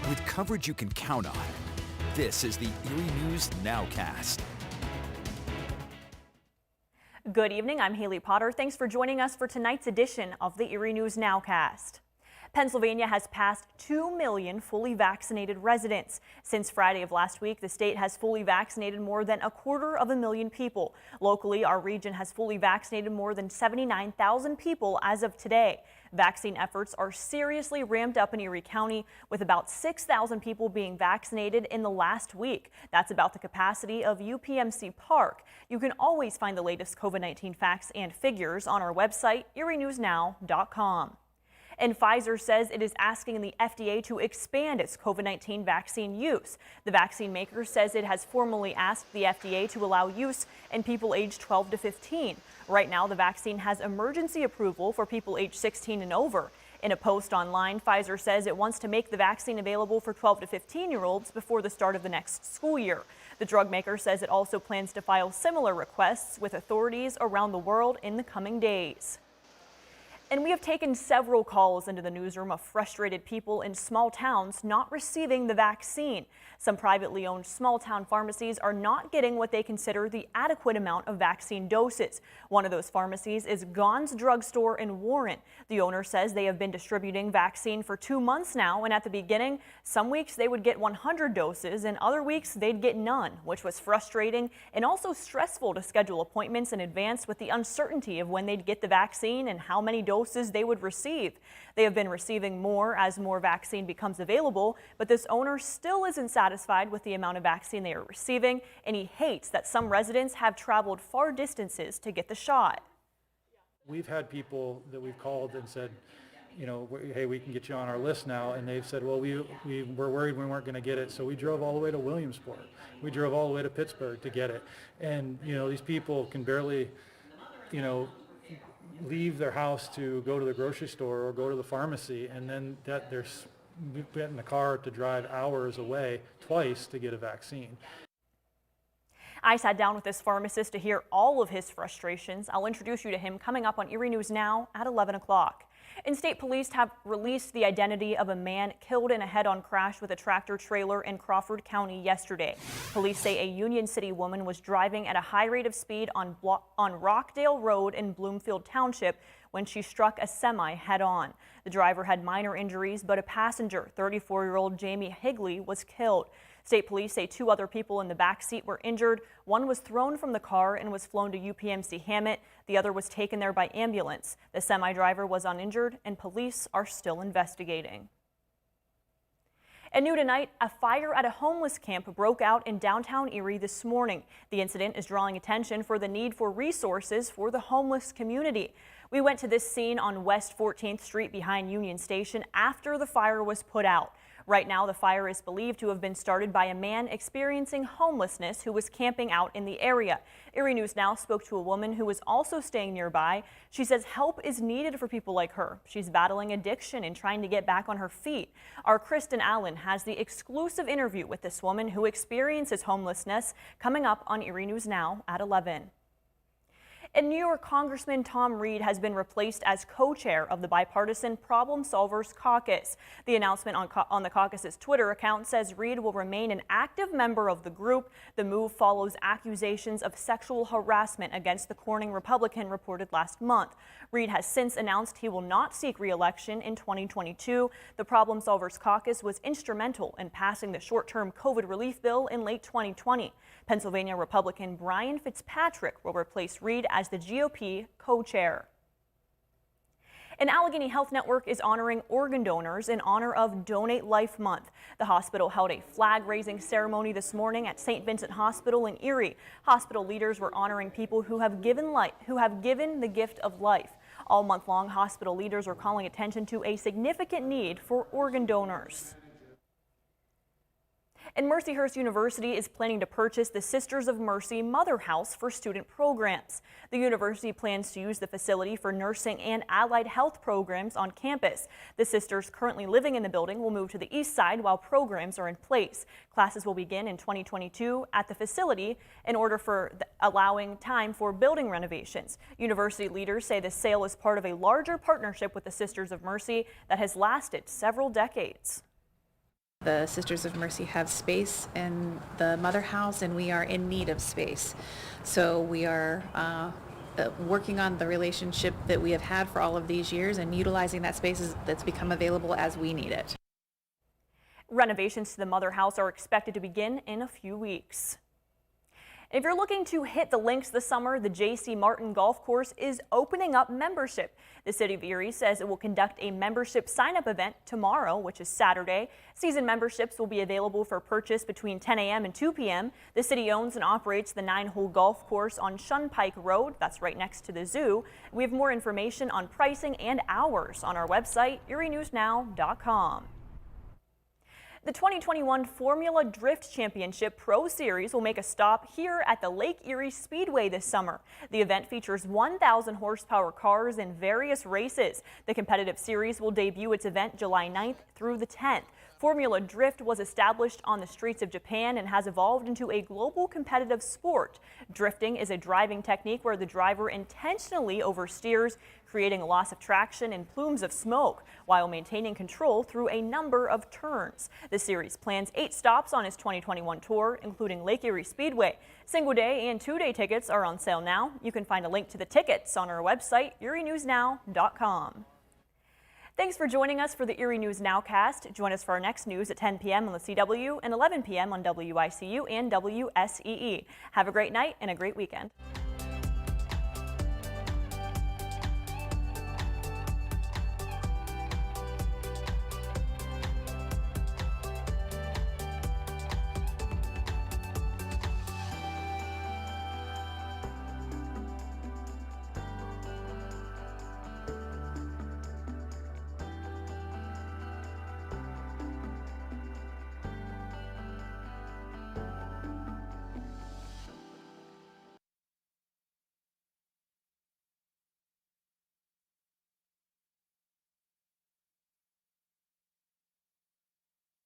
with coverage you can count on. This is the Erie News NOWCAST. Good evening, I'm Haley Potter. Thanks for joining us for tonight's edition of the Erie News NOWCAST. Pennsylvania has passed 2 million fully vaccinated residents. Since Friday of last week, the state has fully vaccinated more than 250,000 people. Locally, our region has fully vaccinated more than 79,000 people as of today. Vaccine efforts are seriously ramped up in Erie County, with about 6,000 people being vaccinated in the last week. That's about the capacity of UPMC Park. You can always find the latest COVID-19 facts and figures on our website, erienewsnow.com. And Pfizer says it is asking the FDA to expand its COVID-19 vaccine use. The vaccine maker says it has formally asked the FDA to allow use in people aged 12 to 15. Right now, the vaccine has emergency approval for people aged 16 and over. In a post online, Pfizer says it wants to make the vaccine available for 12 to 15-year-olds before the start of the next school year. The drug maker says it also plans to file similar requests with authorities around the world in the coming days. And we have taken several calls into the newsroom of frustrated people in small towns not receiving the vaccine. Some privately owned small town pharmacies are not getting what they consider the adequate amount of vaccine doses. One of those pharmacies is Gaughan's Drugstore in Warren. The owner says they have been distributing vaccine for 2 months now, and at the beginning, some weeks they would get 100 doses and other weeks they'd get none, which was frustrating and also stressful to schedule appointments in advance with the uncertainty of when they'd get the vaccine and how many doses they would receive. They have been receiving more as more vaccine becomes available, but this owner still isn't satisfied with the amount of vaccine they are receiving, and he hates that some residents have traveled far distances to get the shot. We've had people that we've called and said, you know, hey, we can get you on our list now, and they've said, well, we were worried we weren't going to get it, so we drove all the way to Williamsport. We drove all the way to Pittsburgh to get it. And, you know, these people can barely, you know, leave their house to go to the grocery store or go to the pharmacy, and then that they're getting the car to drive hours away twice to get a vaccine. I sat down with this pharmacist to hear all of his frustrations. I'll introduce you to him coming up on Erie News Now at 11 o'clock. And state police have released the identity of a man killed in a head-on crash with a tractor trailer in Crawford County yesterday. Police say a Union City woman was driving at a high rate of speed on Rockdale Road in Bloomfield Township when she struck a semi head-on. The driver had minor injuries, but a passenger, 34-year-old Jamie Higley, was killed. State police say 2 other people in the back seat were injured. One was thrown from the car and was flown to UPMC Hammett. The other was taken there by ambulance. The semi-driver was uninjured, and police are still investigating. And new tonight, a fire at a homeless camp broke out in downtown Erie this morning. The incident is drawing attention for the need for resources for the homeless community. We went to this scene on West 14th Street behind Union Station after the fire was put out. Right now, the fire is believed to have been started by a man experiencing homelessness who was camping out in the area. Erie News Now spoke to a woman who was also staying nearby. She says help is needed for people like her. She's battling addiction and trying to get back on her feet. Our Kristen Allen has the exclusive interview with this woman who experiences homelessness coming up on Erie News Now at 11. And New York Congressman Tom Reed has been replaced as co-chair of the bipartisan Problem Solvers Caucus. The announcement on the caucus's Twitter account says Reed will remain an active member of the group. The move follows accusations of sexual harassment against the Corning Republican reported last month. Reed has since announced he will not seek re-election in 2022. The Problem Solvers Caucus was instrumental in passing the short-term COVID relief bill in late 2020. Pennsylvania Republican Brian Fitzpatrick will replace Reed as the GOP co-chair. And Allegheny Health Network is honoring organ donors in honor of Donate Life Month. The hospital held a flag-raising ceremony this morning at St. Vincent Hospital in Erie. Hospital leaders were honoring people who have given the gift of life. All month long, hospital leaders are calling attention to a significant need for organ donors. And Mercyhurst University is planning to purchase the Sisters of Mercy Mother House for student programs. The university plans to use the facility for nursing and allied health programs on campus. The sisters currently living in the building will move to the east side while programs are in place. Classes will begin in 2022 at the facility in order for allowing time for building renovations. University leaders say the sale is part of a larger partnership with the Sisters of Mercy that has lasted several decades. The Sisters of Mercy have space in the Mother House, and we are in need of space. So we are working on the relationship that we have had for all of these years and utilizing that space that's become available as we need it. Renovations to the Mother House are expected to begin in a few weeks. If you're looking to hit the links this summer, the J.C. Martin Golf Course is opening up membership. The City of Erie says it will conduct a membership sign-up event tomorrow, which is Saturday. Season memberships will be available for purchase between 10 a.m. and 2 p.m. The city owns and operates the 9-hole golf course on Shunpike Road. That's right next to the zoo. We have more information on pricing and hours on our website, erienewsnow.com. The 2021 Formula Drift Championship Pro Series will make a stop here at the Lake Erie Speedway this summer. The event features 1,000 horsepower cars in various races. The competitive series will debut its event July 9th through the 10th. Formula Drift was established on the streets of Japan and has evolved into a global competitive sport. Drifting is a driving technique where the driver intentionally oversteers, creating a loss of traction and plumes of smoke, while maintaining control through a number of turns. The series plans 8 stops on its 2021 tour, including Lake Erie Speedway. Single-day and 2-day tickets are on sale now. You can find a link to the tickets on our website, erienewsnow.com. Thanks for joining us for the Erie News Nowcast. Join us for our next news at 10 p.m. on the CW and 11 p.m. on WICU and WSEE. Have a great night and a great weekend.